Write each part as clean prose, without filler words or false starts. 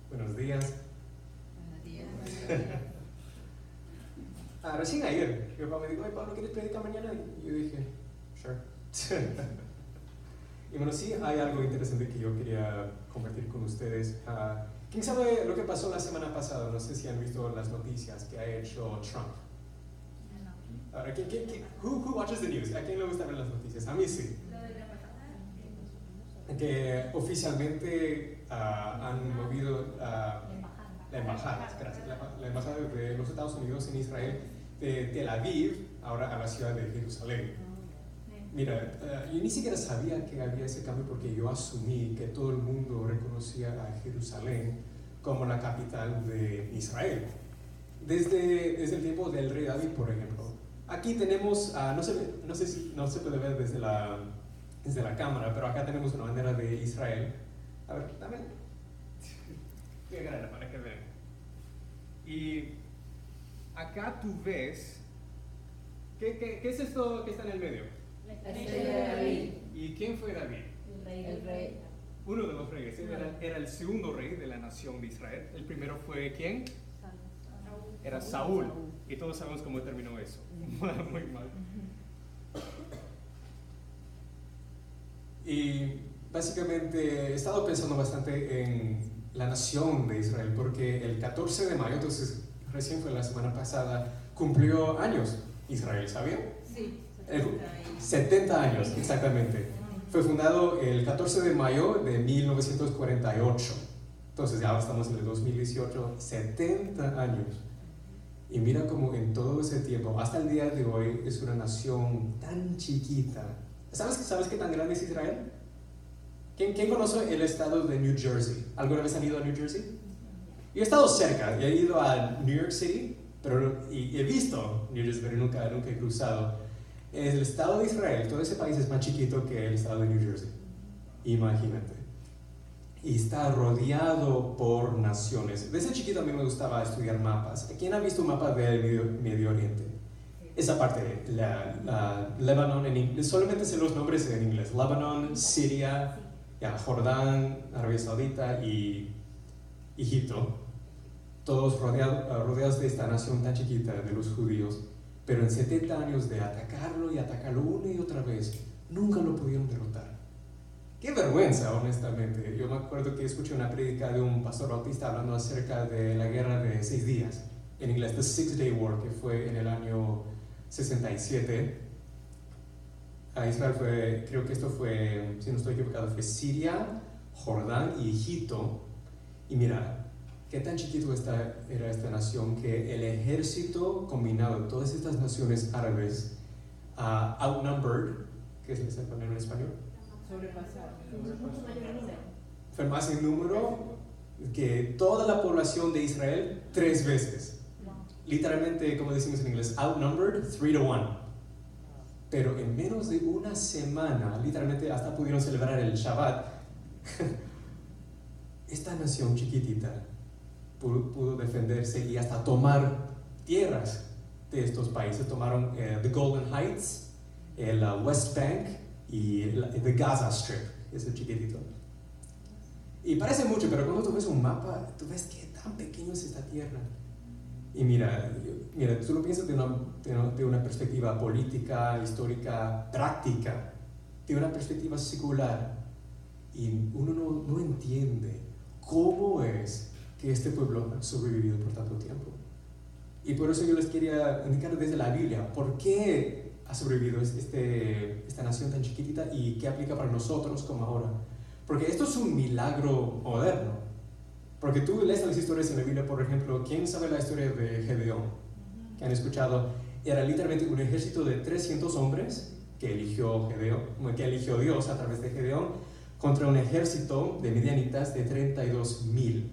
Buenos días. Buenos días. Recién ayer, mi papá me dijo, "Ay, Pablo, ¿quieres predicar mañana?" Y yo dije, sure. Y bueno, sí hay algo interesante que yo quería compartir con ustedes. ¿Quién sabe lo que pasó la semana pasada? No sé si han visto las noticias que ha hecho Trump. Ahora, who watches the news? ¿A quién le gusta ver las noticias? A mí sí. Que oficialmente han movido la embajada de los Estados Unidos en Israel de Tel Aviv ahora a la ciudad de Jerusalén. Mira, yo ni siquiera sabía que había ese cambio porque yo asumí que todo el mundo reconocía a Jerusalén como la capital de Israel. Desde el tiempo del rey David, por ejemplo. Aquí tenemos, no sé si no se puede ver desde la cámara, pero acá tenemos una bandera de Israel. A ver, dame. Voy a agarrarla para que vean. Y acá tú ves, ¿qué es esto que está en el medio? La estrella de David. ¿Y quién fue David? El rey. Uno de los reyes. Era el segundo rey de la nación de Israel. El primero fue ¿quién? Era Saúl. Y todos sabemos cómo terminó eso. Muy mal. Y básicamente he estado pensando bastante en la nación de Israel porque el 14 de mayo, entonces recién fue la semana pasada, cumplió años Israel, ¿sabía? Sí. 70 años, exactamente. Fue fundado el 14 de mayo de 1948. Entonces ya estamos en el 2018, 70 años. Y mira cómo en todo ese tiempo, hasta el día de hoy, es una nación tan chiquita. ¿Sabes qué tan grande es Israel? ¿Quién conoce el estado de New Jersey? ¿Alguna vez han ido a New Jersey? Yo he estado cerca, he ido a New York City, y he visto New Jersey, pero nunca he cruzado. El estado de Israel, todo ese país es más chiquito que el estado de New Jersey. Imagínate. Y está rodeado por naciones. Desde chiquito a mí me gustaba estudiar mapas. ¿Quién ha visto un mapa del Medio Oriente? Esa parte, Lebanon en inglés, solamente sé los nombres en inglés. Lebanon, Siria, Jordán, Arabia Saudita y Egipto. Todos rodeados de esta nación tan chiquita de los judíos. Pero en 70 años de atacarlo y atacarlo una y otra vez, nunca lo pudieron derrotar. ¡Qué vergüenza, honestamente! Yo me acuerdo que escuché una prédica de un pastor bautista hablando acerca de la guerra de 6 días, en inglés, The Six-Day War, que fue en el año 67. A Israel creo que esto fue, si no estoy equivocado, fue Siria, Jordán y Egipto. Y mira, qué tan chiquito era esta nación que el ejército combinado de todas estas naciones árabes, outnumbered, ¿qué es el poner en español? Fue más en número que toda la población de Israel 3 veces. Literalmente, como decimos en inglés, outnumbered 3-1. Pero en menos de una semana, literalmente hasta pudieron celebrar el Shabbat, esta nación chiquitita pudo defenderse y hasta tomar tierras de estos países. Tomaron the Golden Heights, el West Bank y the Gaza Strip, ese chiquitito. Y parece mucho, pero cuando tú ves un mapa, tú ves qué tan pequeño es esta tierra. Y mira, tú lo piensas de una perspectiva política, histórica, práctica, de una perspectiva secular, y uno no entiende cómo es que este pueblo ha sobrevivido por tanto tiempo. Y por eso yo les quería indicar desde la Biblia por qué ha sobrevivido esta nación tan chiquitita y qué aplica para nosotros como ahora. Porque esto es un milagro moderno. Porque tú lees las historias en la Biblia, por ejemplo, ¿quién sabe la historia de Gedeón? Que han escuchado. Era literalmente un ejército de 300 hombres que eligió Dios a través de Gedeón contra un ejército de midianitas de 32,000.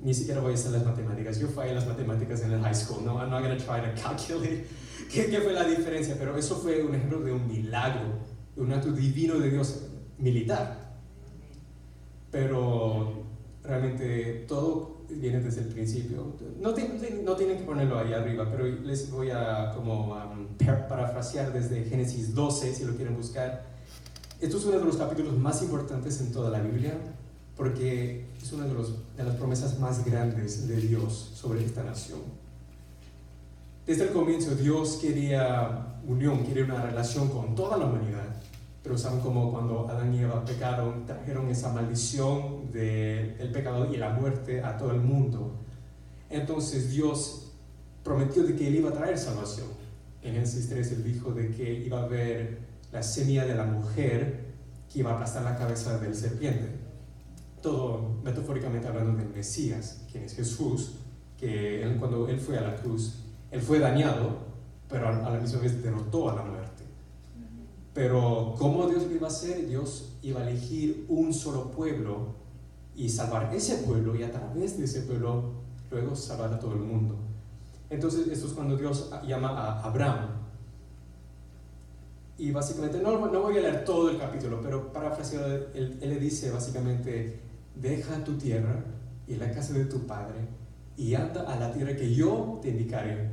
Ni siquiera voy a hacer las matemáticas. Yo fallé las matemáticas en el high school. No, I'm not going to try to calculate qué fue la diferencia, pero eso fue un ejemplo de un milagro, de un acto divino de Dios militar. Pero realmente todo viene desde el principio. No tienen que ponerlo ahí arriba, pero les voy a parafrasear desde Génesis 12, si lo quieren buscar. Esto es uno de los capítulos más importantes en toda la Biblia, porque es una de las promesas más grandes de Dios sobre esta nación. Desde el comienzo Dios quería unión, quería una relación con toda la humanidad, pero saben cómo cuando Adán y Eva pecaron, trajeron esa maldición del pecado y la muerte a todo el mundo. Entonces Dios prometió de que Él iba a traer salvación. En Génesis 3 Él dijo de que iba a haber la semilla de la mujer que iba a aplastar la cabeza del serpiente. Todo metafóricamente hablando del Mesías, quien es Jesús, que cuando Él fue a la cruz, Él fue dañado, pero a la misma vez derrotó a la muerte. Pero ¿cómo Dios lo iba a hacer? Dios iba a elegir un solo pueblo y salvar ese pueblo, y a través de ese pueblo luego salvar a todo el mundo. Entonces esto es cuando Dios llama a Abraham. Y básicamente, no voy a leer todo el capítulo, pero parafraseado, él le dice básicamente: deja tu tierra y la casa de tu padre y anda a la tierra que yo te indicaré.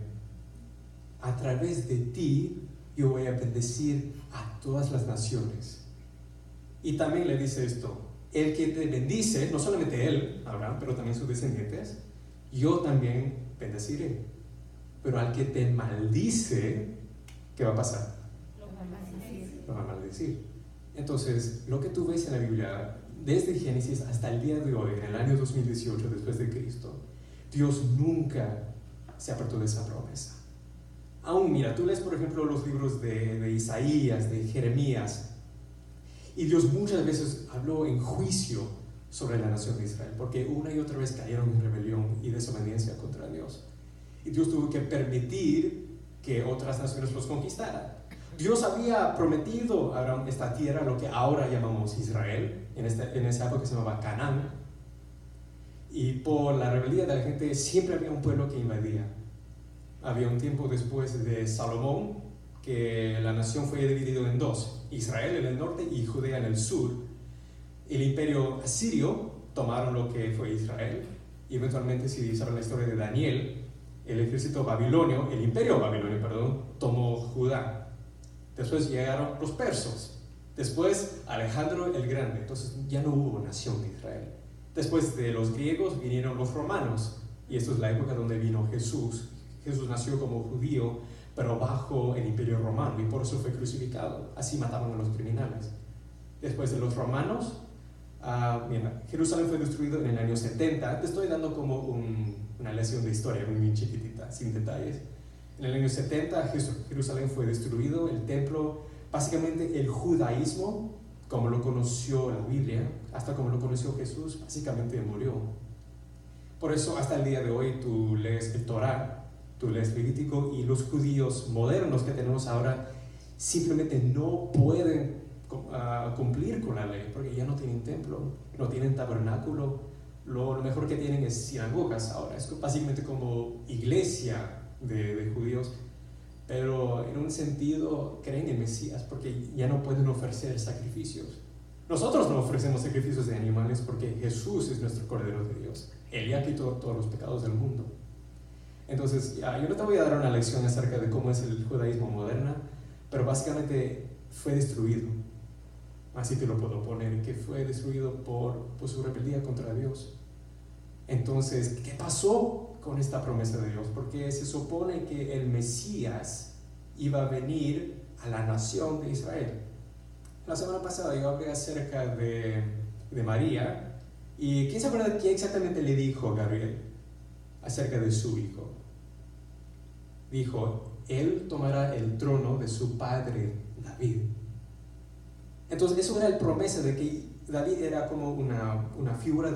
A través de ti yo voy a bendecir a todas las naciones. Y también le dice esto: el que te bendice, no solamente él, Abraham, pero también sus descendientes, yo también bendeciré. Pero al que te maldice, ¿qué va a pasar? Lo va a maldecir. Entonces, lo que tú ves en la Biblia, desde Génesis hasta el día de hoy, en el año 2018 después de Cristo, Dios nunca se apartó de esa promesa. Aún mira, tú lees por ejemplo los libros de Isaías, de Jeremías, y Dios muchas veces habló en juicio sobre la nación de Israel, porque una y otra vez cayeron en rebelión y desobediencia contra Dios. Y Dios tuvo que permitir que otras naciones los conquistaran. Dios había prometido a Abraham esta tierra, lo que ahora llamamos Israel, en esa época se llamaba Canaán, y por la rebeldía de la gente siempre había un pueblo que invadía. Había un tiempo después de Salomón que la nación fue dividida en dos: Israel en el norte y Judea en el sur. El imperio asirio tomaron lo que fue Israel, y eventualmente, si saben la historia de Daniel, el ejército babilonio, el imperio babilonio, perdón, tomó Judá. Después llegaron los persos, después Alejandro el Grande. Entonces ya no hubo nación de Israel. Después de los griegos vinieron los romanos, y esto es la época donde vino Jesús. Jesús nació como judío, pero bajo el imperio romano, y por eso fue crucificado. Así mataban a los criminales. Después de los romanos, mira, Jerusalén fue destruido en el año 70. Te estoy dando como una lección de historia muy chiquitita, sin detalles. En el año 70 Jerusalén fue destruido, el templo, básicamente el judaísmo, como lo conoció la Biblia, hasta como lo conoció Jesús, básicamente murió. Por eso hasta el día de hoy tú lees el Torá, tú lees Levítico, y los judíos modernos que tenemos ahora simplemente no pueden cumplir con la ley, porque ya no tienen templo, no tienen tabernáculo. Lo mejor que tienen es sinagogas ahora, es básicamente como iglesia de judíos, pero en un sentido creen en Mesías porque ya no pueden ofrecer sacrificios. Nosotros no ofrecemos sacrificios de animales porque Jesús es nuestro Cordero de Dios. Él ya quitó todos los pecados del mundo. Entonces, yo no te voy a dar una lección acerca de cómo es el judaísmo moderno, pero básicamente fue destruido. Así te lo puedo poner, que fue destruido por su rebeldía contra Dios. Entonces, ¿qué pasó con esta promesa de Dios? Porque se supone que el Mesías iba a venir a la nación de Israel. La semana pasada yo hablé acerca de María, y ¿quién se acuerda de qué exactamente le dijo Gabriel acerca de su hijo? Dijo: él tomará el trono de su padre David. Entonces eso era la promesa de que David era como una figura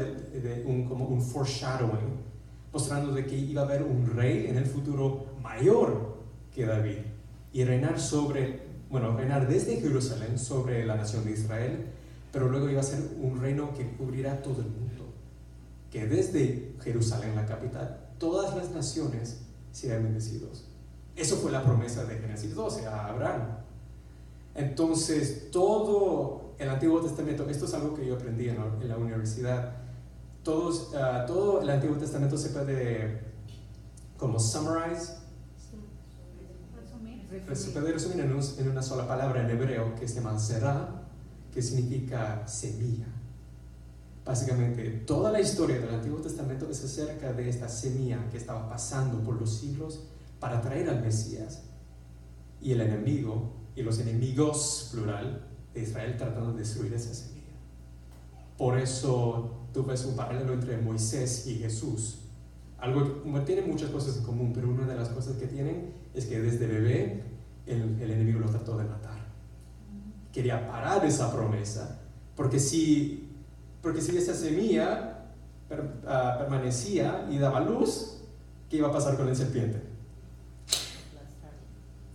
como un foreshadowing, mostrando de que iba a haber un rey en el futuro mayor que David, y reinar desde Jerusalén sobre la nación de Israel, pero luego iba a ser un reino que cubrirá todo el mundo, que desde Jerusalén, la capital, todas las naciones serán bendecidos. Eso fue la promesa de Génesis 12 a Abraham. Entonces todo el Antiguo Testamento, esto es algo que yo aprendí en la universidad, todo el Antiguo Testamento se puede como summarize, se puede resumir en una sola palabra en hebreo que se llama zerah, que significa semilla. Básicamente, toda la historia del Antiguo Testamento es acerca de esta semilla que estaba pasando por los siglos para traer al Mesías. Y el enemigo, y los enemigos, plural, de Israel tratando de destruir esa semilla. Por eso tú ves un paralelo entre Moisés y Jesús. Algo que tienen muchas cosas en común, pero una de las cosas que tienen es que desde bebé el enemigo lo trató de matar. Quería parar esa promesa, porque si esa semilla permanecía y daba luz, ¿qué iba a pasar con la serpiente?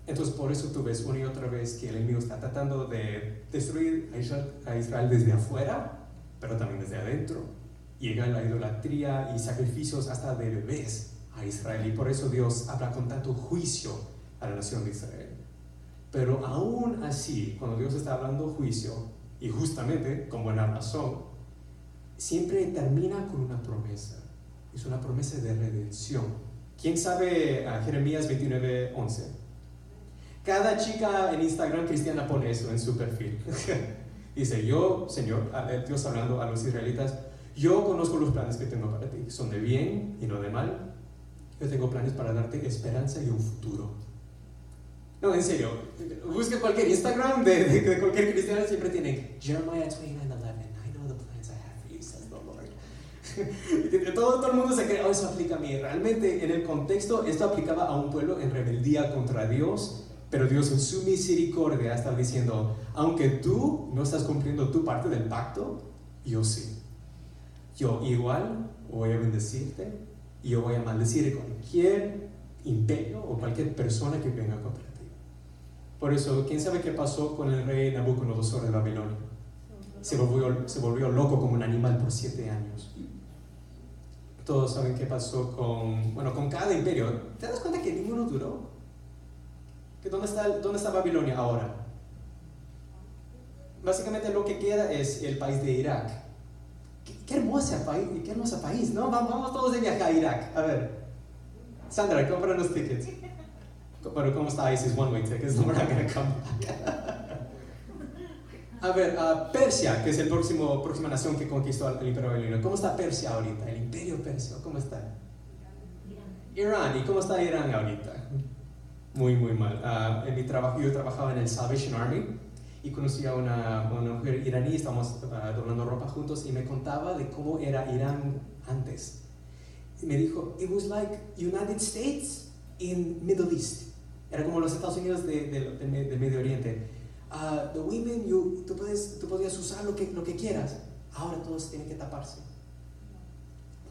Entonces por eso tú ves una y otra vez que el enemigo está tratando de destruir a Israel desde afuera, pero también desde adentro. Llega la idolatría y sacrificios hasta de bebés a Israel, y por eso Dios habla con tanto juicio a la nación de Israel. Pero aún así, cuando Dios está hablando juicio, y justamente con buena razón, siempre termina con una promesa. Es una promesa de redención. ¿Quién sabe Jeremías 29:11? Cada chica en Instagram cristiana pone eso en su perfil. Dice, yo, Señor, Dios hablando a los israelitas, yo conozco los planes que tengo para ti, son de bien y no de mal. Yo tengo planes para darte esperanza y un futuro. No, en serio, busca cualquier Instagram de cualquier cristiano, siempre tiene Jeremiah 29:11, I know the plans I have for you, says the Lord. Todo el mundo se cree, eso aplica a mí. Realmente en el contexto esto aplicaba a un pueblo en rebeldía contra Dios, pero Dios en su misericordia está diciendo, aunque tú no estás cumpliendo tu parte del pacto, yo sí. Yo igual voy a bendecirte y yo voy a maldecir cualquier imperio o cualquier persona que venga contra ti. Por eso, ¿quién sabe qué pasó con el rey Nabucodonosor de Babilonia? Se volvió loco como un animal por 7 años. Todos saben qué pasó con cada imperio. ¿Te das cuenta que ninguno duró? ¿Dónde está Babilonia ahora? Básicamente lo que queda es el país de Irak. Qué hermoso país, ¿no? Vamos todos de viaje a Irak. A ver, Sandra, compra los tickets. Pero ¿cómo está ISIS one-way tickets? No, we're not gonna come back. A ver, Persia, que es la próxima nación que conquistó el imperio babilonio. ¿Cómo está Persia ahorita? El imperio persio, ¿cómo está? Irán. ¿Y cómo está Irán ahorita? Muy, muy mal. En mi trabajo, yo trabajaba en el Salvation Army y conocí a una mujer iraní, estábamos doblando ropa juntos y me contaba de cómo era Irán antes. Y me dijo, it was like United States in Middle East. Era como los Estados Unidos del Medio Oriente. The women, tú podías usar lo que quieras. Ahora todos tienen que taparse.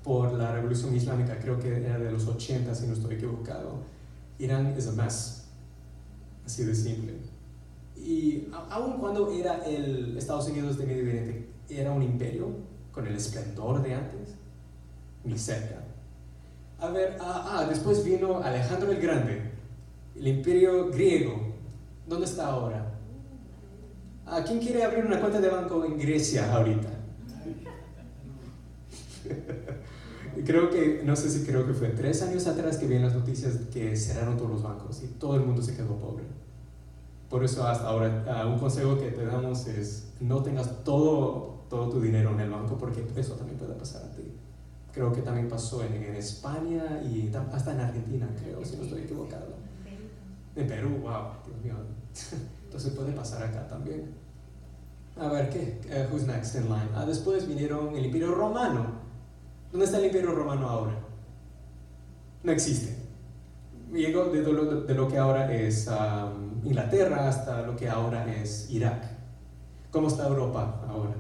Por la revolución islámica, creo que era de los 80, si no estoy equivocado. Irán is a mess. Así de simple. Y aun cuando era el Estados Unidos de Medio Oriente, era un imperio con el esplendor de antes, ni cerca. A ver, después vino Alejandro el Grande, el imperio griego. ¿Dónde está ahora? ¿Quién quiere abrir una cuenta de banco en Grecia ahorita? Creo que fue 3 años atrás que vi en las noticias que cerraron todos los bancos y todo el mundo se quedó pobre. Por eso hasta ahora un consejo que te damos es no tengas todo tu dinero en el banco, porque eso también puede pasar a ti. Creo que también pasó en España y hasta en Argentina, creo, si no estoy equivocado. En Perú, wow, Dios mío. Entonces puede pasar acá también. A ver, who's next in line? Después vinieron el Imperio Romano. ¿Dónde está el Imperio Romano ahora? No existe. Llegó de lo que ahora es Inglaterra hasta lo que ahora es Irak. ¿Cómo está Europa ahora?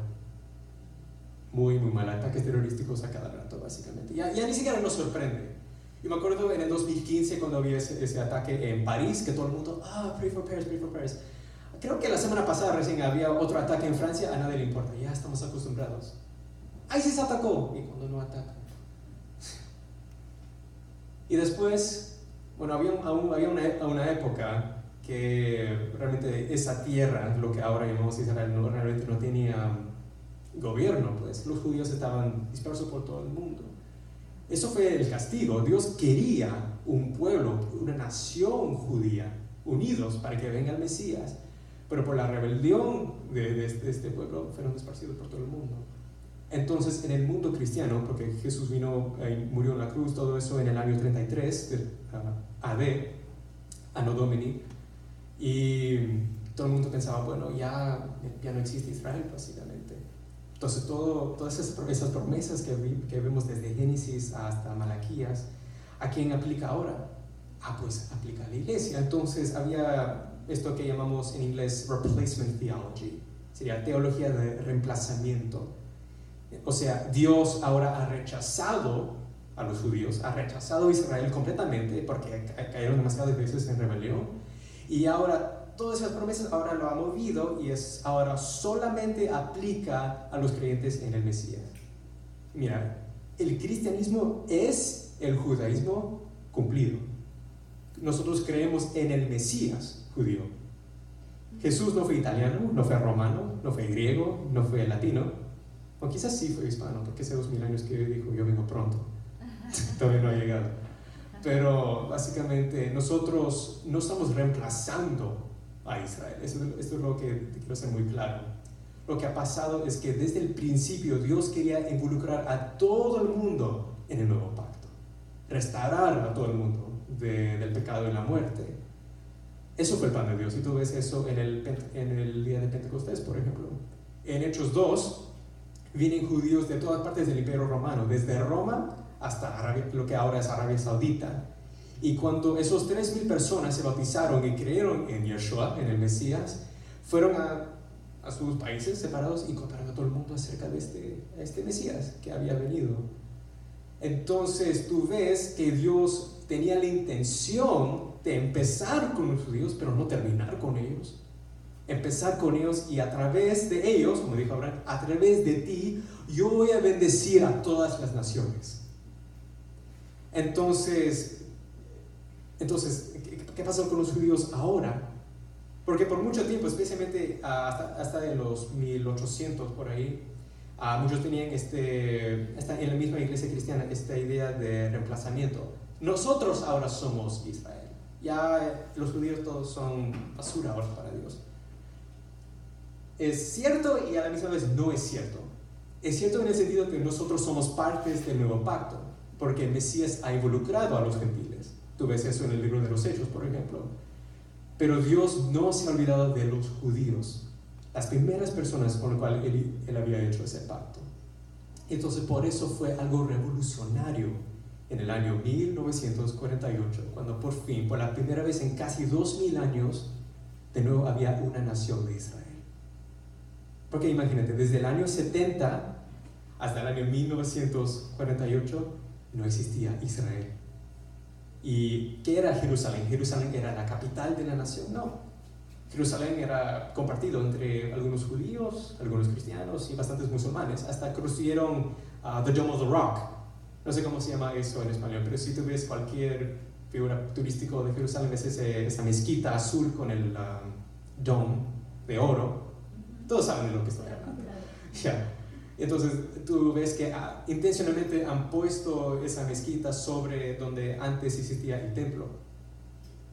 Muy, muy mal. Ataques terrorísticos a cada rato, básicamente. Ya ni siquiera nos sorprende. Yo me acuerdo en el 2015 cuando había ese ataque en París, que todo el mundo, pray for Paris, pray for Paris. Creo que la semana pasada recién había otro ataque en Francia, a nadie le importa, ya estamos acostumbrados. ISIS atacó, y cuando no ataca. Y después, bueno, había una época que realmente esa tierra, lo que ahora llamamos Israel, realmente no tenía gobierno, pues los judíos estaban dispersos por todo el mundo. Eso fue el castigo. Dios quería un pueblo, una nación judía, unidos para que venga el Mesías. Pero por la rebelión de este pueblo fueron esparcidos por todo el mundo. Entonces, en el mundo cristiano, porque Jesús vino y murió en la cruz, todo eso en el año 33 de AD, Anno Domini, y todo el mundo pensaba, bueno, ya no existe Israel, básicamente. Entonces, todas esas promesas que vemos desde Génesis hasta Malaquías, ¿a quién aplica ahora? Pues aplica a la iglesia. Entonces, había esto que llamamos en inglés replacement theology, sería teología de reemplazamiento. O sea, Dios ahora ha rechazado a los judíos, ha rechazado a Israel completamente porque cayeron demasiadas veces en rebelión, y ahora todas esas promesas ahora lo ha movido y ahora solamente aplica a los creyentes en el Mesías. Mira, el cristianismo es el judaísmo cumplido. Nosotros creemos en el Mesías judío. Jesús no fue italiano, no fue romano, no fue griego, no fue latino. O quizás sí fue hispano, porque hace 2000 años que dijo, yo vengo pronto. Todavía no ha llegado. Pero básicamente nosotros no estamos reemplazando a Israel. Esto es lo que quiero hacer muy claro. Lo que ha pasado es que desde el principio Dios quería involucrar a todo el mundo en el nuevo pacto. Restaurar a todo el mundo del pecado y la muerte. Eso fue el plan de Dios. Y tú ves eso en el día de Pentecostés, por ejemplo. En Hechos 2, vienen judíos de todas partes del Imperio Romano, desde Roma hasta lo que ahora es Arabia Saudita. Y cuando esos 3,000 personas se bautizaron y creyeron en Yeshua, en el Mesías, fueron a sus países separados y contaron a todo el mundo acerca de este Mesías que había venido. Entonces tú ves que Dios tenía la intención de empezar con los judíos, pero no terminar con ellos. Empezar con ellos, y a través de ellos, como dijo Abraham, a través de ti yo voy a bendecir a todas las naciones. Entonces ¿qué pasó con los judíos ahora? Porque por mucho tiempo, especialmente hasta en los 1800 por ahí, muchos tenían en la misma iglesia cristiana esta idea de reemplazamiento. Nosotros ahora somos Israel. Ya los judíos todos son basura ahora para Dios. Es cierto y a la misma vez no es cierto. Es cierto en el sentido que nosotros somos partes del nuevo pacto, porque el Mesías ha involucrado a los gentiles. Tú ves eso en el libro de los Hechos, por ejemplo. Pero Dios no se ha olvidado de los judíos, las primeras personas con las cuales él había hecho ese pacto. Entonces, por eso fue algo revolucionario en el año 1948, cuando por fin, por la primera vez en casi 2000 años, de nuevo había una nación de Israel. Porque imagínate, desde el año 70 hasta el año 1948 no existía Israel. ¿Y qué era Jerusalén? ¿Jerusalén era la capital de la nación? No. Jerusalén era compartido entre algunos judíos, algunos cristianos y bastantes musulmanes, hasta construyeron The Dome of the Rock. No sé cómo se llama eso en español, pero si tú ves cualquier figura turístico de Jerusalén, es esa mezquita azul con el dome de oro. Todos saben de lo que estoy hablando. Yeah. Entonces tú ves que intencionalmente han puesto esa mezquita sobre donde antes existía el templo,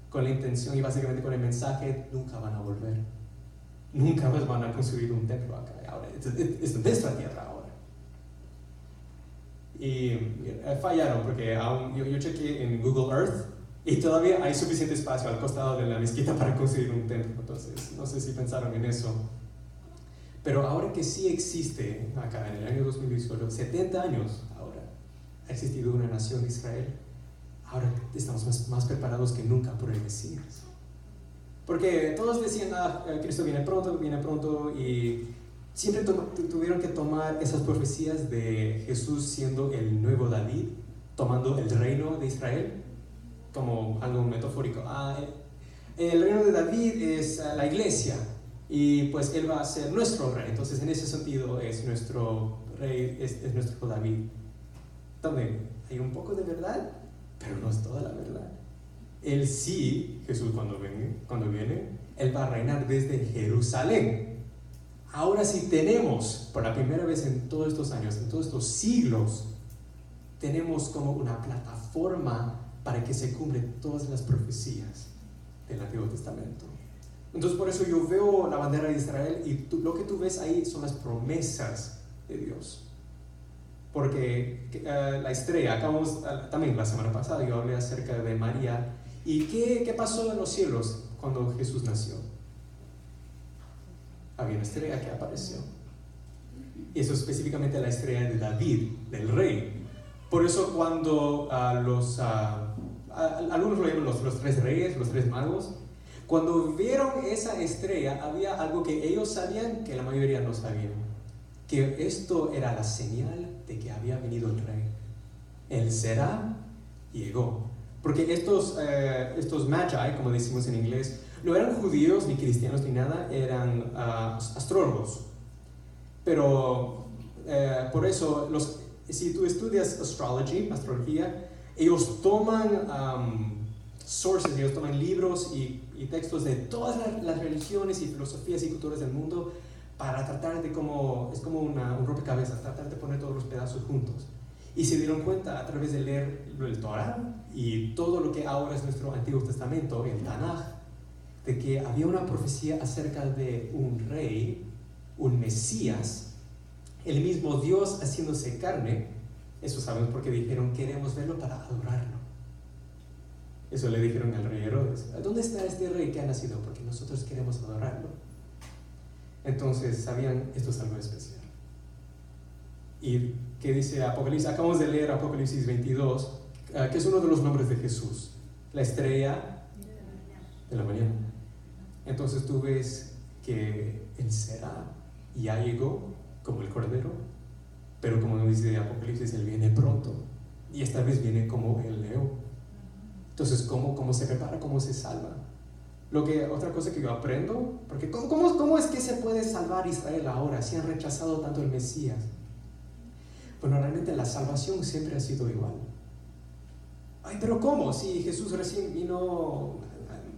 con la intención y básicamente con el mensaje: nunca van a volver, nunca más van a construir un templo acá. Ahora es nuestra tierra ahora. Y fallaron, porque yo chequeé en Google Earth y todavía hay suficiente espacio al costado de la mezquita para construir un templo. Entonces no sé si pensaron en eso. Pero ahora que sí existe acá en el año 2018, 70 años ahora, ha existido una nación de Israel. Ahora estamos más preparados que nunca por el Mesías. Porque todos decían, Cristo viene pronto, y siempre tuvieron que tomar esas profecías de Jesús siendo el nuevo David, tomando el reino de Israel, como algo metafórico. El reino de David es la iglesia, y pues él va a ser nuestro rey. Entonces en ese sentido es nuestro rey, es nuestro David. También hay un poco de verdad, pero no es toda la verdad. Él sí, Jesús cuando viene, él va a reinar desde Jerusalén. Ahora sí tenemos, por la primera vez en todos estos años, en todos estos siglos, tenemos como una plataforma para que se cumplan todas las profecías del Antiguo Testamento. Entonces por eso yo veo la bandera de Israel, y lo que tú ves ahí son las promesas de Dios. porque la estrella, acabamos, también la semana pasada yo hablé acerca de María, y qué pasó en los cielos cuando Jesús nació. Había una estrella que apareció. Eso específicamente la estrella de David, del rey. Por eso cuando algunos lo llaman los tres reyes, los tres magos, cuando vieron esa estrella había algo que ellos sabían que la mayoría no sabían, que esto era la señal de que había venido el rey. El será llegó. Porque estos magi, como decimos en inglés, no eran judíos ni cristianos ni nada, eran astrólogos. Pero por eso, si tú estudias astrología, ellos toman sources, ellos toman libros y textos de todas las religiones y filosofías y culturas del mundo para tratar de es como un rompecabezas, tratar de poner todos los pedazos juntos. Y se dieron cuenta a través de leer el Torah y todo lo que ahora es nuestro Antiguo Testamento, el Tanaj, de que había una profecía acerca de un rey, un Mesías, el mismo Dios haciéndose carne. Eso sabemos porque dijeron, queremos verlo para adorarlo. Eso le dijeron al rey Herodes. ¿Dónde está este rey que ha nacido? Porque nosotros queremos adorarlo. Entonces sabían, esto es algo especial. ¿Y qué dice Apocalipsis? Acabamos de leer Apocalipsis 22, que es uno de los nombres de Jesús, la estrella de la mañana. Entonces tú ves que Él será, ya llegó como el Cordero, pero como nos dice Apocalipsis, Él viene pronto, y esta vez viene como el león. Entonces, ¿cómo se prepara? ¿Cómo se salva? Otra cosa que yo aprendo, porque ¿cómo es que se puede salvar Israel ahora si han rechazado tanto el Mesías? Bueno, realmente la salvación siempre ha sido igual. Ay, pero ¿cómo? Si Jesús recién vino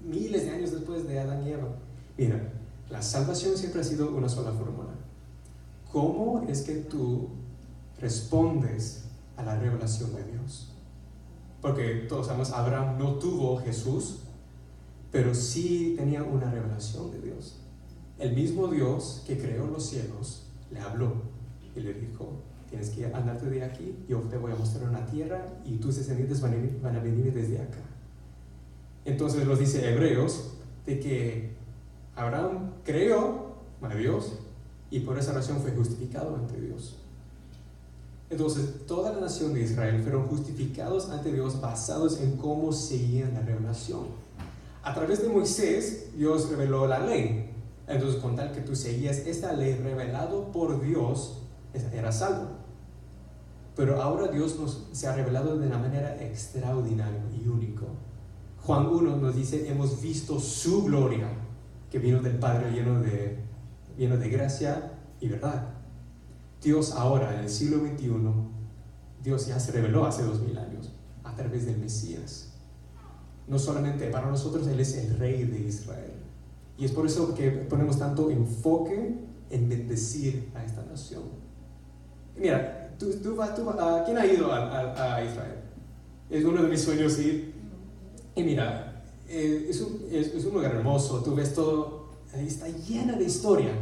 miles de años después de Adán y Eva. Mira, la salvación siempre ha sido una sola fórmula. ¿Cómo es que tú respondes a la revelación de Dios? Porque todos sabemos, Abraham no tuvo Jesús, pero sí tenía una revelación de Dios. El mismo Dios que creó los cielos le habló y le dijo, tienes que andarte de aquí, yo te voy a mostrar una tierra y tus descendientes van a venir desde acá. Entonces nos dice Hebreos de que Abraham creó a Dios y por esa razón fue justificado ante Dios. Entonces toda la nación de Israel fueron justificados ante Dios basados en cómo seguían la revelación. A través de Moisés Dios reveló la ley. Entonces con tal que tú seguías esta ley revelado por Dios, era salvo. Pero ahora Dios se ha revelado de una manera extraordinaria y única. Juan 1 nos dice, hemos visto su gloria, que vino del Padre lleno de gracia y verdad. Dios ahora, en el siglo XXI, Dios ya se reveló hace 2000 años a través del Mesías. No solamente para nosotros, Él es el Rey de Israel. Y es por eso que ponemos tanto enfoque en bendecir a esta nación. Mira, ¿quién ha ido a Israel? Es uno de mis sueños ir. Y mira, es un lugar hermoso, tú ves todo, está llena de historia.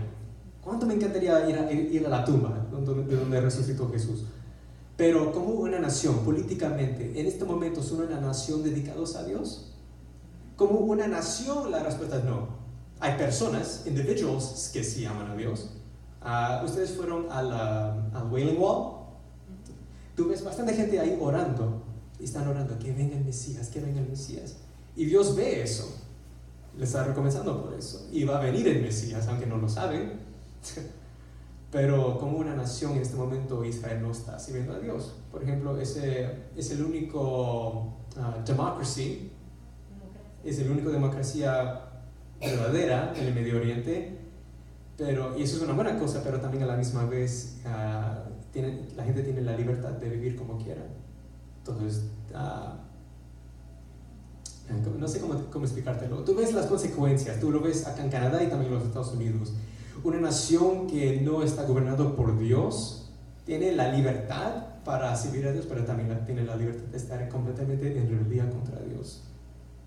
¿Cuánto me encantaría ir a la tumba de donde resucitó Jesús? Pero como una nación, políticamente, en este momento son una nación dedicados a Dios. Como una nación, la respuesta es no. Hay personas, individuals, que sí aman a Dios. Ustedes fueron al Wailing Wall. Tú ves bastante gente ahí orando. Y están orando, que venga el Mesías, que venga el Mesías. Y Dios ve eso. Le está recompensando por eso. Y va a venir el Mesías, aunque no lo saben. Pero como una nación en este momento Israel no está sirviendo a Dios. Por ejemplo, es el único democracy, es el único democracia verdadera en el Medio Oriente. Y eso es una buena cosa, pero también a la misma vez la gente tiene la libertad de vivir como quiera. Entonces, no sé cómo explicártelo. Tú ves las consecuencias, tú lo ves acá en Canadá y también en los Estados Unidos. Una nación que no está gobernada por Dios tiene la libertad para servir a Dios, pero también tiene la libertad de estar completamente en rebeldía contra Dios.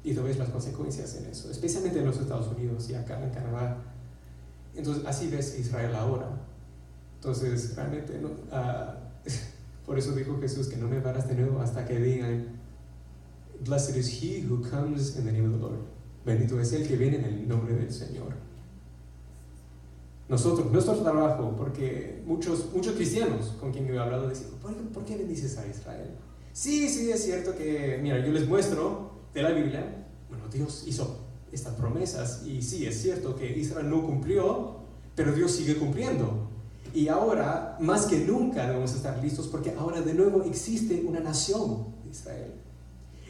Y tú ves las consecuencias en eso, especialmente en los Estados Unidos y acá en Canadá. Entonces, así ves Israel ahora. Entonces, realmente, Por eso dijo Jesús que no me verás de nuevo hasta que digan, Blessed is he who comes in the name of the Lord. Bendito es el que viene en el nombre del Señor. Nosotros, nuestro trabajo, porque muchos cristianos con quien yo he hablado dicen, ¿por qué bendices a Israel? Sí, es cierto que, mira, yo les muestro de la Biblia, bueno, Dios hizo estas promesas y sí, es cierto que Israel no cumplió, pero Dios sigue cumpliendo. Y ahora, más que nunca, debemos estar listos porque ahora de nuevo existe una nación de Israel.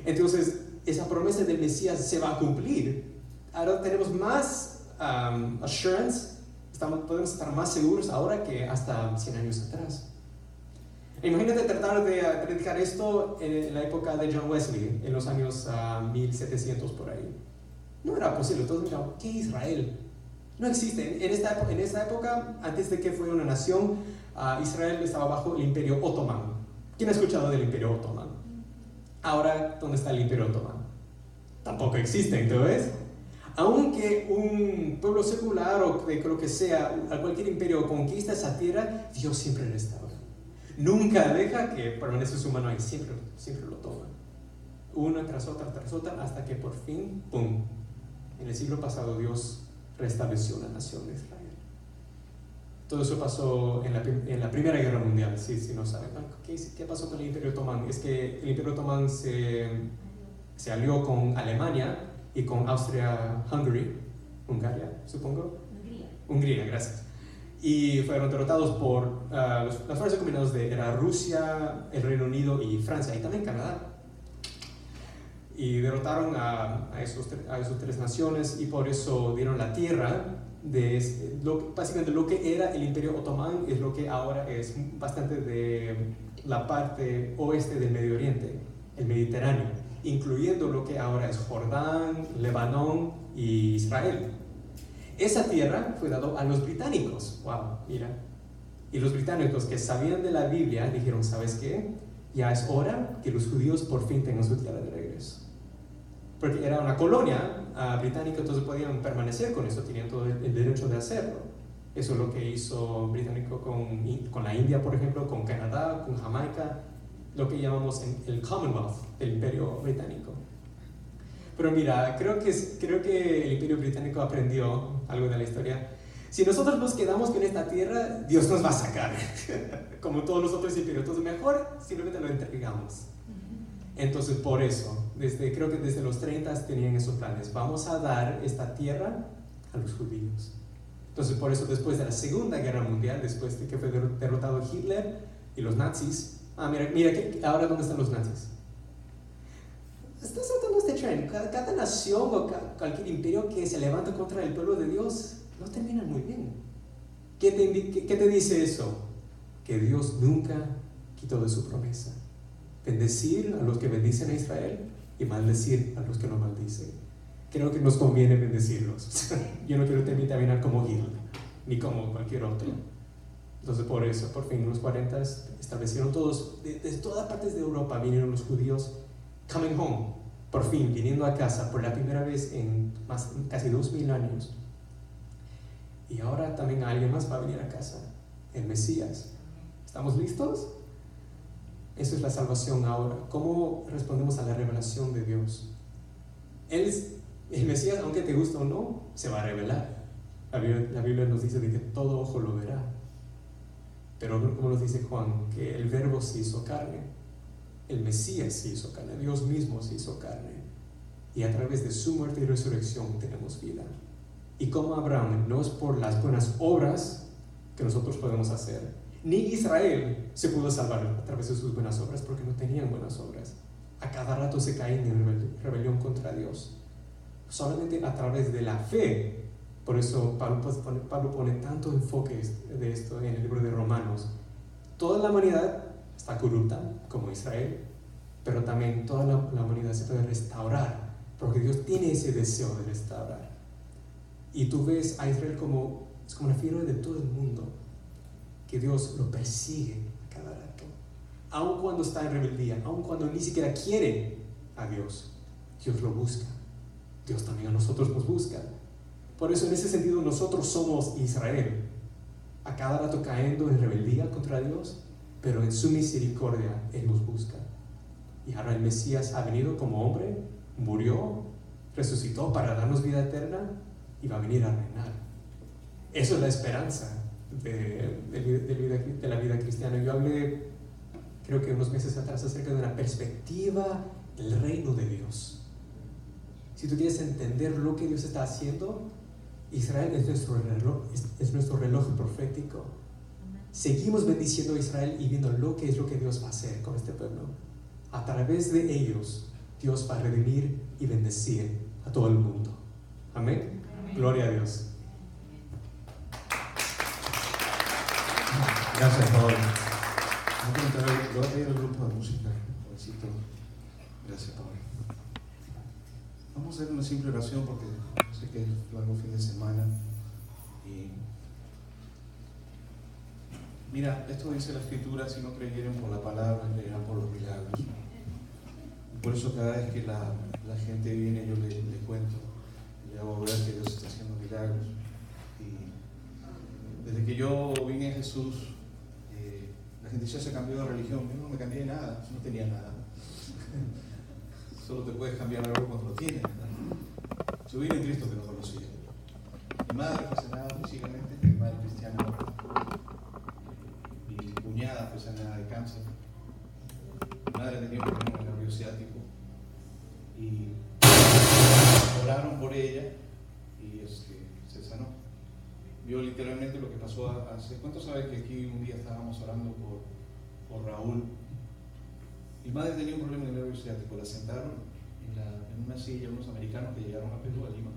Entonces, esa promesa del Mesías se va a cumplir. Ahora tenemos más assurance, podemos estar más seguros ahora que hasta 100 años atrás. Imagínate tratar de predicar esto en la época de John Wesley, en los años 1700 por ahí. No era posible. Todos miraban, ¿qué Israel? No existe. En esta época, antes de que fuera una nación, Israel estaba bajo el Imperio Otomán. ¿Quién ha escuchado del Imperio Otomán? Ahora, ¿dónde está el Imperio Otomán? Tampoco existe, ¿entonces? Aunque un pueblo secular o de lo que sea, cualquier imperio conquista esa tierra, Dios siempre restaura. Nunca deja que permanezca su mano ahí, siempre lo toma. Una tras otra, hasta que por fin, ¡pum! En el siglo pasado Dios restableció la nación de Israel. Todo eso pasó en la Primera Guerra Mundial, si no saben. ¿Qué pasó con el Imperio Otomán? Es que el Imperio Otomán se alió con Alemania y con Hungaria, supongo. Hungría, gracias. Y fueron derrotados por las fuerzas combinadas era Rusia, el Reino Unido y Francia, y también Canadá. Y derrotaron a esas tres naciones y por eso dieron la tierra básicamente lo que era el Imperio Otomán es lo que ahora es bastante de la parte oeste del Medio Oriente, el Mediterráneo, incluyendo lo que ahora es Jordán, Líbano y Israel. Esa tierra fue dada a los británicos. ¡Wow! Mira. Y los británicos que sabían de la Biblia dijeron, ¿sabes qué? Ya es hora que los judíos por fin tengan su tierra de regreso. Porque era una colonia británica, entonces podían permanecer con eso, tenían todo el derecho de hacerlo. Eso es lo que hizo británico con la India, por ejemplo, con Canadá, con Jamaica, lo que llamamos el Commonwealth del Imperio Británico. Pero mira, creo que el Imperio Británico aprendió algo de la historia. Si nosotros nos quedamos con esta tierra, Dios nos va a sacar, como todos los otros imperios. Entonces mejor simplemente lo entregamos. Entonces por eso, creo que desde los 30 tenían esos planes. Vamos a dar esta tierra a los judíos. Entonces por eso después de la Segunda Guerra Mundial, después de que fue derrotado Hitler y los nazis, mira ahora ¿dónde están los nazis? Estás saltando este tren. Cada nación o cualquier imperio que se levanta contra el pueblo de Dios no termina muy bien. ¿Qué te dice eso? Que Dios nunca quitó de su promesa. Bendecir a los que bendicen a Israel y maldecir a los que lo maldicen. Creo que nos conviene bendecirlos. Yo no quiero terminar como Hitler, ni como cualquier otro. Entonces por eso, por fin, en los 40 establecieron todos, desde todas partes de Europa vinieron los judíos coming home, por fin, viniendo a casa por la primera vez en casi 2000 años. Y ahora también alguien más va a venir a casa, el Mesías. ¿Estamos listos? Eso es la salvación ahora. ¿Cómo respondemos a la revelación de Dios? El Mesías, aunque te guste o no, se va a revelar. La Biblia nos dice de que todo ojo lo verá. Pero como nos dice Juan, que el Verbo se hizo carne, el Mesías se hizo carne, Dios mismo se hizo carne. Y a través de su muerte y resurrección tenemos vida. Y como Abraham, no es por las buenas obras que nosotros podemos hacer, ni Israel se pudo salvar a través de sus buenas obras porque no tenían buenas obras. A cada rato se caían en rebelión contra Dios. Solamente a través de la fe. Por eso Pablo pone tanto enfoque de esto en el libro de Romanos. Toda la humanidad está corrupta, como Israel, pero también toda la humanidad se puede restaurar, porque Dios tiene ese deseo de restaurar. Y tú ves a Israel es como la fiebre de todo el mundo, que Dios lo persigue a cada rato, aun cuando está en rebeldía, aun cuando ni siquiera quiere a Dios, Dios lo busca. Dios también a nosotros nos busca. Por eso en ese sentido nosotros somos Israel, a cada rato cayendo en rebeldía contra Dios, pero en su misericordia Él nos busca. Y ahora el Mesías ha venido como hombre, murió, resucitó para darnos vida eterna y va a venir a reinar. Eso es la esperanza de la vida cristiana. Yo hablé, creo que unos meses atrás, acerca de una perspectiva del reino de Dios. Si tú quieres entender lo que Dios está haciendo, Israel es nuestro reloj profético. Seguimos bendiciendo a Israel y viendo lo que Dios va a hacer con este pueblo. A través de ellos, Dios va a redimir y bendecir a todo el mundo. Amén. Gloria a Dios. Gracias, Pablo. Le voy a pedir al grupo de música. Gracias, Pablo. Vamos a hacer una simple oración porque sé que es largo fin de semana. Y mira, esto dice la Escritura: si no creyeran por la palabra, creerán por los milagros. Por eso cada vez que la gente viene, yo le cuento, le hago ver que Dios está haciendo milagros. Y desde que yo vine a Jesús, la gente ya se cambió de religión. Yo no me cambié de nada, yo no tenía nada. Solo te puedes cambiar algo cuando lo tienes. Yo vine en Cristo que no conocía. Mi madre fue sanada físicamente, mi madre cristiana. Mi cuñada fue sanada de cáncer. Mi madre tenía un problema en el nervio ciático. Y oraron por ella y se sanó. Vio literalmente lo que pasó hace... ¿Cuántos saben que aquí un día estábamos orando por Raúl? Mi madre tenía un problema en el nervio ciático. La sentaron en una silla unos americanos que llegaron a Perú, a Lima,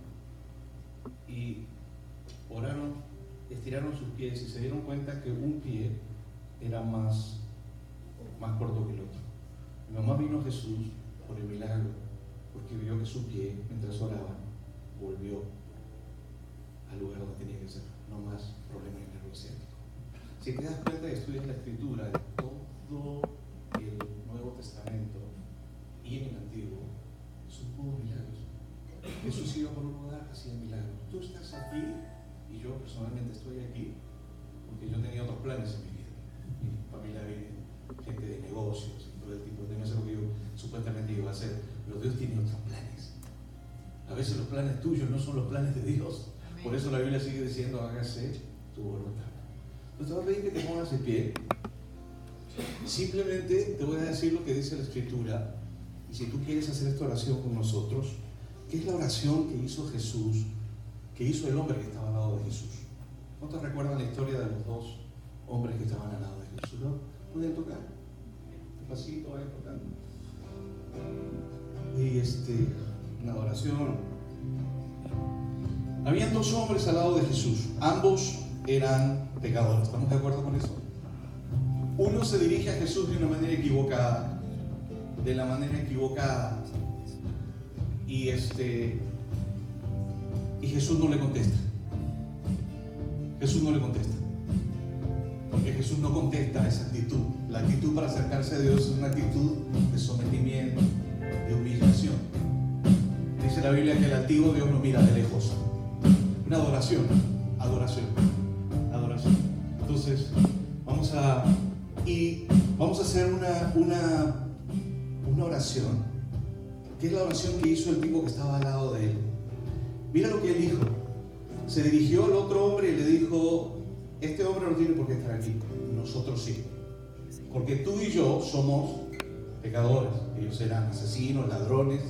y oraron, estiraron sus pies y se dieron cuenta que un pie era más corto que el otro. Mi mamá vino a Jesús por el milagro, porque vio que su pie, mientras oraba, volvió al lugar donde tenía que ser. No más problemas en el nervio ciático. Si te das cuenta y estudias la Escritura de todo el Nuevo Testamento y en el Antiguo, son todos milagros. Jesús iba por un lugar, hacía milagros. Tú estás aquí y yo personalmente estoy aquí porque yo tenía otros planes en mi vida. Mi familia viene gente de negocios y todo el tipo de temas, lo que yo supuestamente iba a hacer, pero Dios tiene otros planes. A veces los planes tuyos no son los planes de Dios. Por eso la Biblia sigue diciendo: hágase tu voluntad. Entonces te voy a pedir que te pongas de pie. Simplemente te voy a decir lo que dice la Escritura. Y si tú quieres hacer esta oración con nosotros, que es la oración que hizo Jesús, que hizo el hombre que estaba al lado de Jesús. ¿Cuántos recuerdan la historia de los dos hombres que estaban al lado de Jesús? ¿No? ¿Pueden tocar? Despacito, vayan tocando. Y una oración. Habían dos hombres al lado de Jesús. Ambos eran pecadores. ¿Estamos de acuerdo con eso? Uno se dirige a Jesús de una manera equivocada. De la manera equivocada. Y Jesús no le contesta. Jesús no le contesta. Porque Jesús no contesta a esa actitud. La actitud para acercarse a Dios es una actitud de sometimiento, de humillación. Dice la Biblia que el altivo Dios lo mira de lejos. Una adoración. Entonces, vamos a hacer una oración, que es la oración que hizo el tipo que estaba al lado de él. Mira lo que él dijo. Se dirigió al otro hombre y le dijo: este hombre no tiene por qué estar aquí, nosotros sí, porque tú y yo somos pecadores. Ellos eran asesinos, ladrones.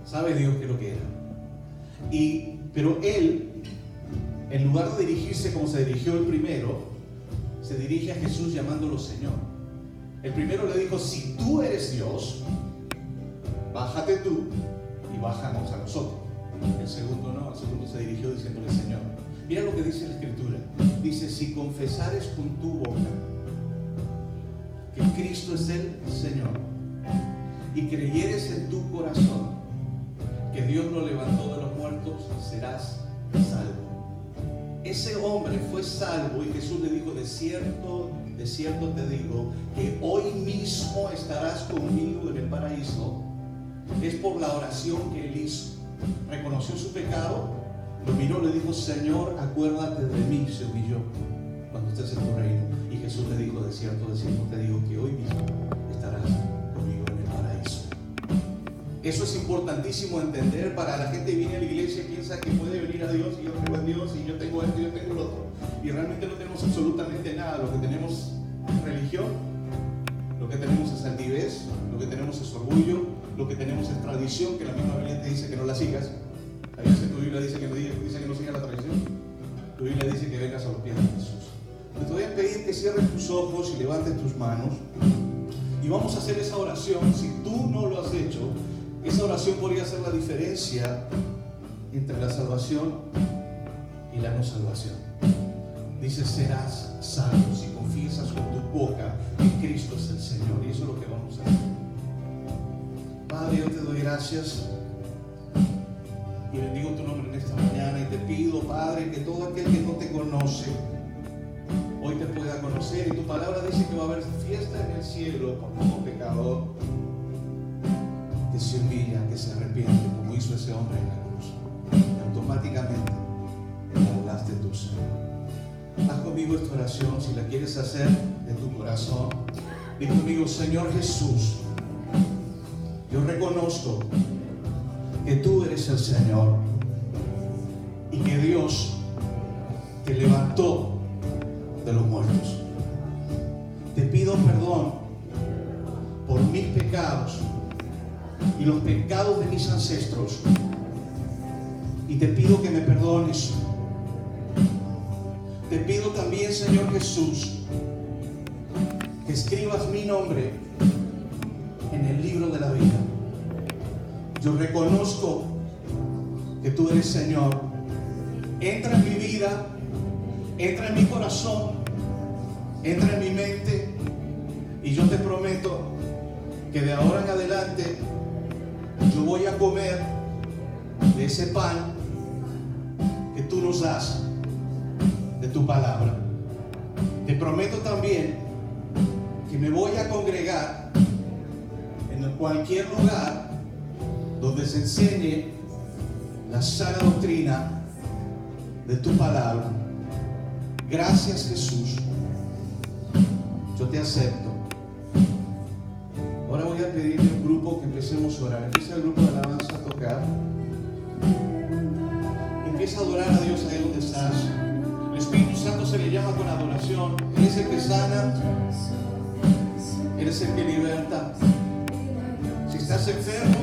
¿Sabe Dios qué es lo que era? Pero él, en lugar de dirigirse como se dirigió el primero, se dirige a Jesús llamándolo Señor. El primero le dijo: si tú eres Dios, bájate tú y bájanos a nosotros. El segundo no, el segundo se dirigió diciéndole Señor. Mira lo que dice la Escritura. Dice: si confesares con tu boca que Cristo es el Señor y creyeres en tu corazón que Dios lo levantó de los muertos, serás salvo. Ese hombre fue salvo y Jesús le dijo: de cierto te digo que hoy mismo estarás conmigo en el paraíso. Es por la oración que él hizo. Reconoció su pecado, lo miró, le dijo: Señor, acuérdate de mí. Se humilló cuando estés en tu reino. Y Jesús le dijo, de cierto te digo que hoy mismo estarás conmigo en el paraíso. Eso es importantísimo entender. Para la gente que viene a la iglesia y piensa que puede venir a Dios, y yo creo en Dios, y yo tengo esto y yo tengo lo otro, y realmente no tenemos absolutamente nada. Lo que tenemos es religión, lo que tenemos es altivez, lo que tenemos es orgullo, lo que tenemos es tradición, que la misma Biblia te dice que no la sigas. A veces tu Biblia dice que no sigas la tradición. Tu Biblia dice que vengas a los pies de Jesús. Te voy a pedir que cierres tus ojos y levantes tus manos, y vamos a hacer esa oración. Si tú no lo has hecho, esa oración podría hacer la diferencia entre la salvación y la no salvación. Dice, serás salvo si confiesas con tu boca que Cristo es el Señor. Y eso es lo que vamos a hacer. Padre, yo te doy gracias y bendigo tu nombre en esta mañana, y te pido, Padre, que todo aquel que no te conoce hoy te pueda conocer. Y tu palabra dice que va a haber fiesta en el cielo por todo pecador que se humilla, que se arrepiente, como hizo ese hombre en la cruz. Y automáticamente le hablaste tú, Señor. Haz conmigo esta oración, si la quieres hacer de tu corazón. Di conmigo: Señor Jesús, yo reconozco que tú eres el Señor y que Dios te levantó de los muertos. Te pido perdón por mis pecados y los pecados de mis ancestros, y te pido que me perdones. Te pido también, Señor Jesús, que escribas mi nombre en el libro de la vida. Yo reconozco que tú eres Señor. Entra en mi vida, entra en mi corazón, entra en mi mente, y yo te prometo que de ahora en adelante yo voy a comer de ese pan que tú nos das, de tu palabra. Te prometo también que me voy a congregar en cualquier lugar donde se enseñe la sana doctrina de tu palabra. Gracias, Jesús. Yo te acepto. Ahora voy a pedirle al grupo que empecemos a orar. Empieza el grupo de alabanza a tocar. Empieza a adorar a Dios ahí donde estás. El Espíritu Santo se le llama con adoración. Él es el que sana. Él es el que liberta. Si estás enfermo,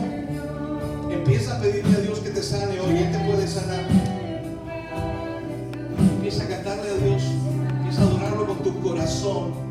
empieza a pedirle a Dios que te sane hoy. Él te puede sanar. Empieza a cantarle a Dios. Empieza a adorarlo con tu corazón.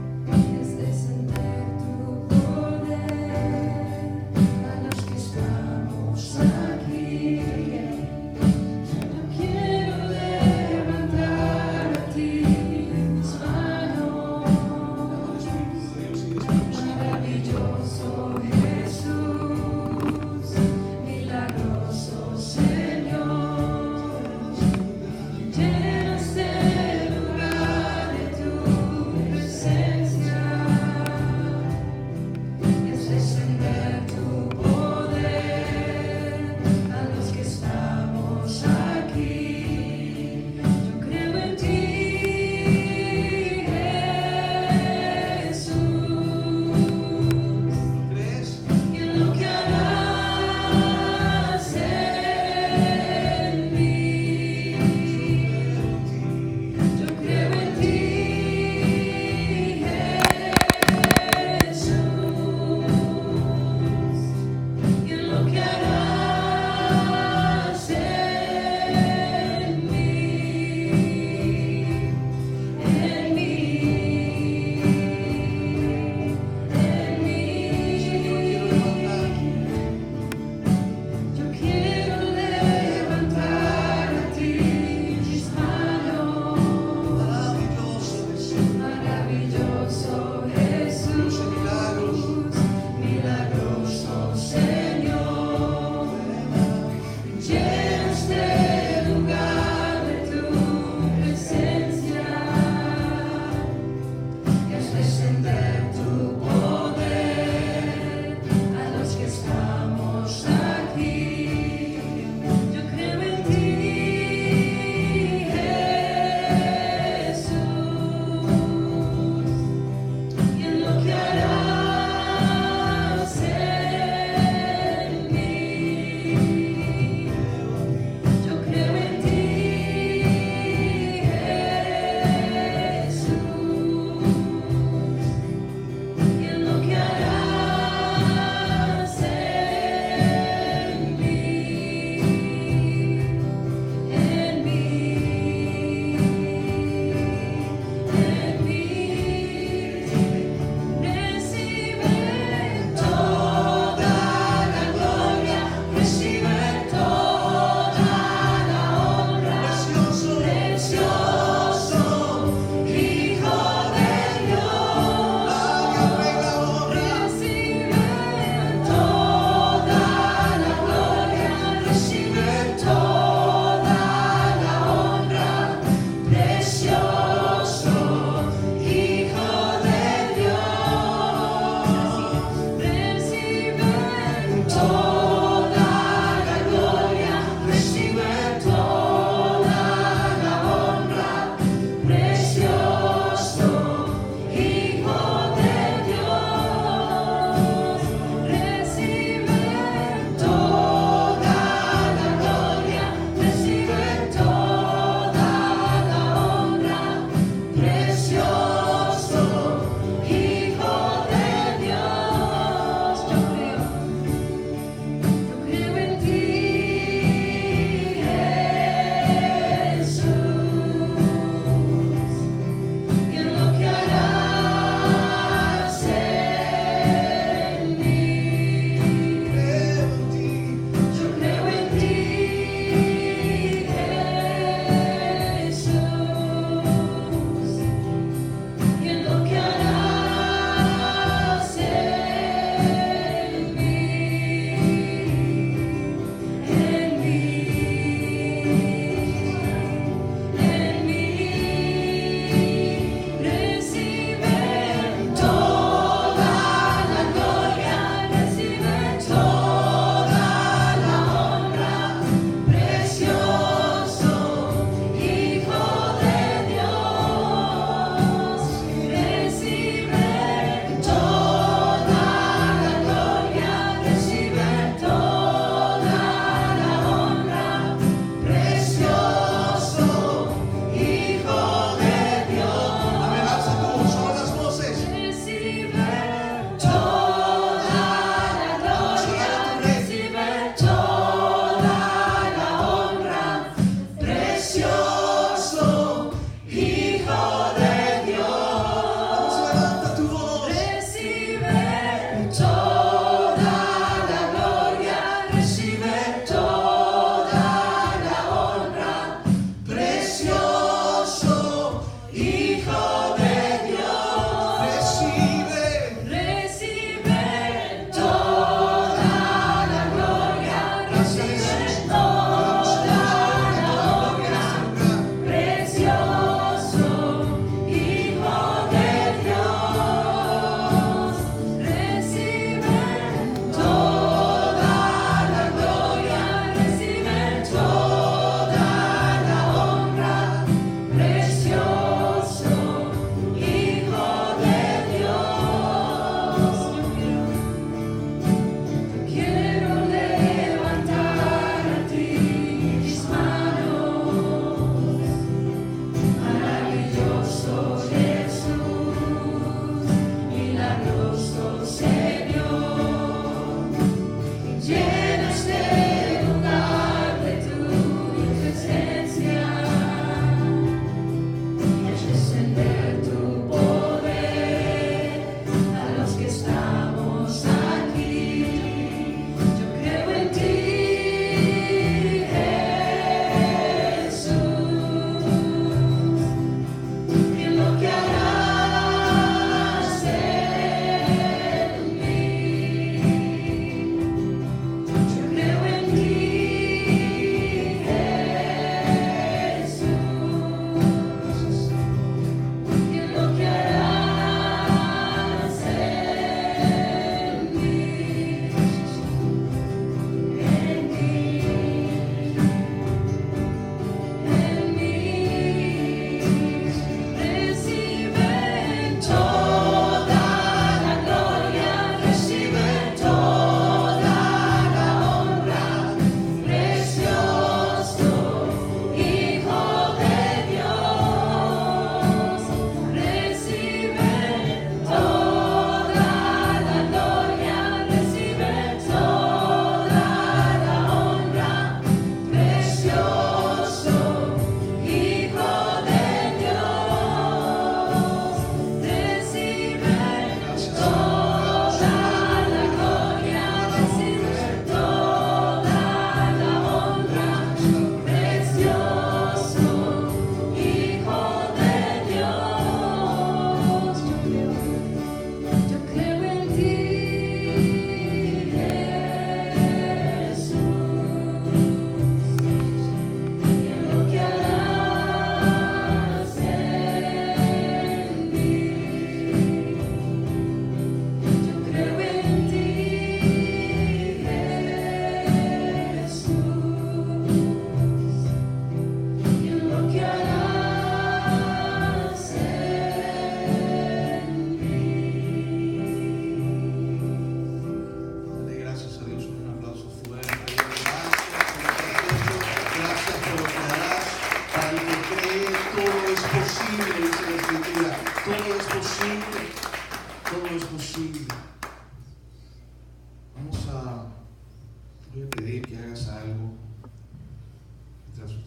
Llenas el lugar de tu presencia.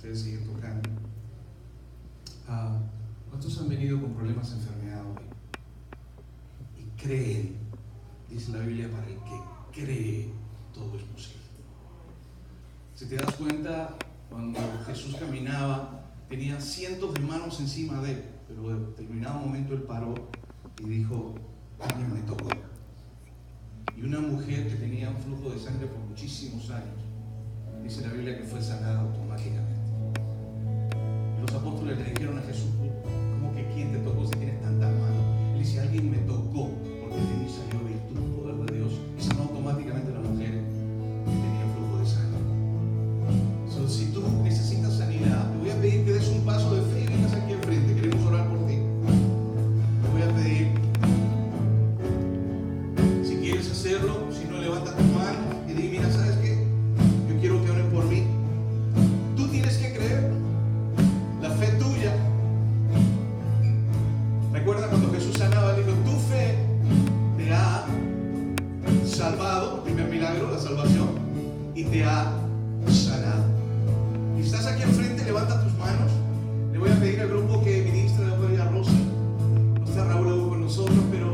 ustedes siguen tocando. ¿Cuántos han venido con problemas de enfermedad hoy? Y creen, dice la Biblia, para el que cree, todo es posible. Si te das cuenta, cuando Jesús caminaba, tenía cientos de manos encima de él, pero en determinado momento él paró y dijo: alguien me tocó. Y una mujer que tenía un flujo de sangre por muchísimos años, dice la Biblia que fue sanada automáticamente. Y los apóstoles le dijeron a Jesús: ¿cómo que quién te tocó si tienes tantas manos? Él dice: alguien me tocó, porque de mí salió virtud, poder de Dios, y sanó automáticamente a la mujer que tenía flujo de sangre. Si tú necesitas sanidad, te voy a pedir que des un paso de fe y vengas aquí al frente. Queremos orar por ti. Te voy a pedir, si quieres hacerlo, si no, levanta tu mano y di: mira, ¿sabes qué? Yo quiero que oren por mí. Tú tienes que creer. La fe tuya. Recuerda cuando Jesús sanaba, dijo: tu fe te ha salvado, el primer milagro, la salvación, y te ha sanado. Y estás aquí al frente, levanta tus manos. Le voy a pedir al grupo que ministre, le voy a pedir a Rosa. No está Raúl aún con nosotros, pero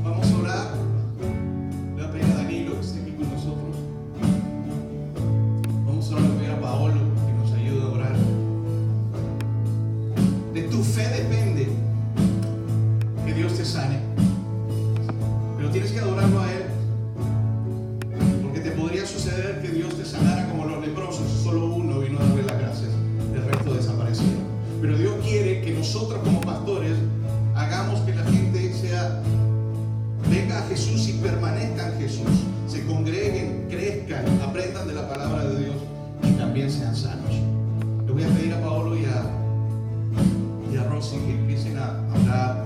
vamos a orar. Le voy a pedir a Danilo que esté aquí con nosotros. Vamos a orar, le voy a pedir a Paolo que nos ayude a orar. De tu fe depende que Dios te sane, pero tienes que adorarlo a Él, porque te podría suceder que Dios te sanara como los leprosos. Solo uno vino a darle las gracias, el resto desaparecieron. Pero Dios quiere que nosotros como pastores hagamos que la gente venga a Jesús y permanezca en Jesús, se congreguen, crezcan, aprendan de la palabra de Dios y también sean sanos. Le voy a pedir a Paolo y a Rosy que empiecen a hablar.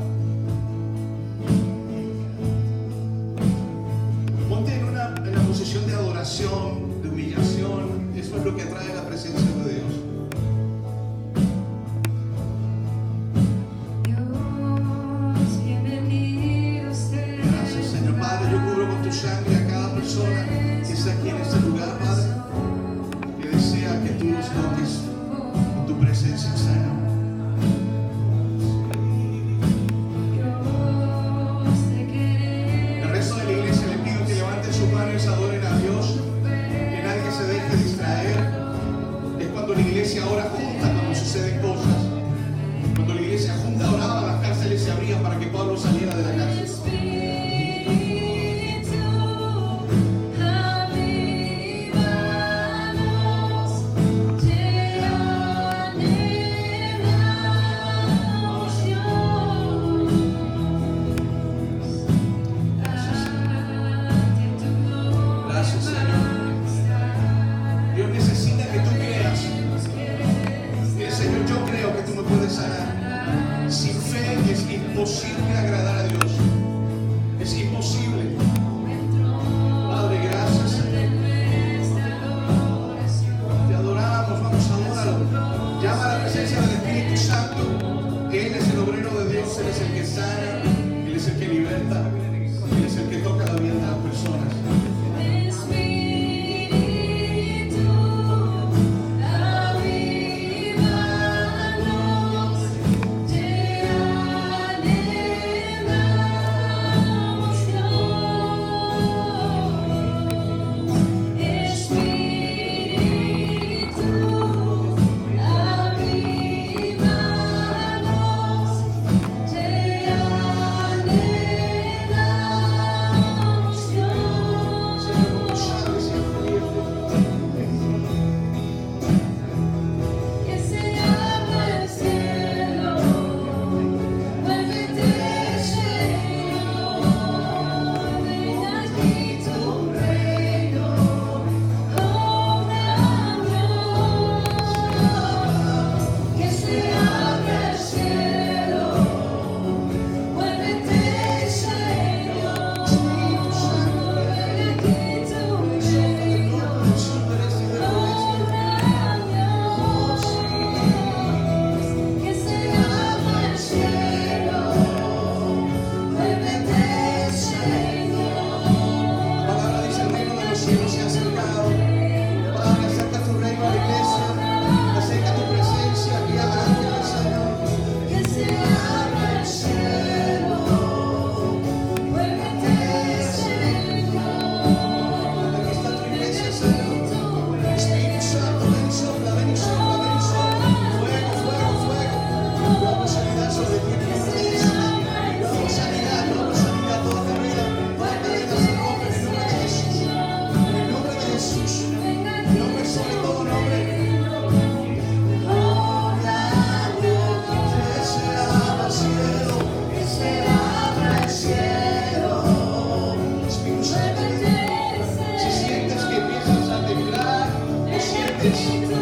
Ponte en la posición de adoración, de humillación. Eso es lo que atrae la presencia de Dios. Gracias, Señor. Padre, yo cubro con tu sangre a cada persona que está aquí en este lugar, Padre, que desea que tú los toques con tu presencia sana. Adoren a Dios, que nadie se deje distraer. Es cuando la iglesia ora junta, cuando suceden cosas. Cuando la iglesia junta oraba, las cárceles se abrían para que Pablo saliera de la cárcel. Imposible agradar a Dios, es imposible. Padre, gracias, Señor. Te adoramos, vamos a adorarlo. Llama a la presencia del Espíritu Santo. Él es el obrero de Dios, Él es el que sana, Él es el que liberta, Él es el que toca la vida de las personas. Yeah. This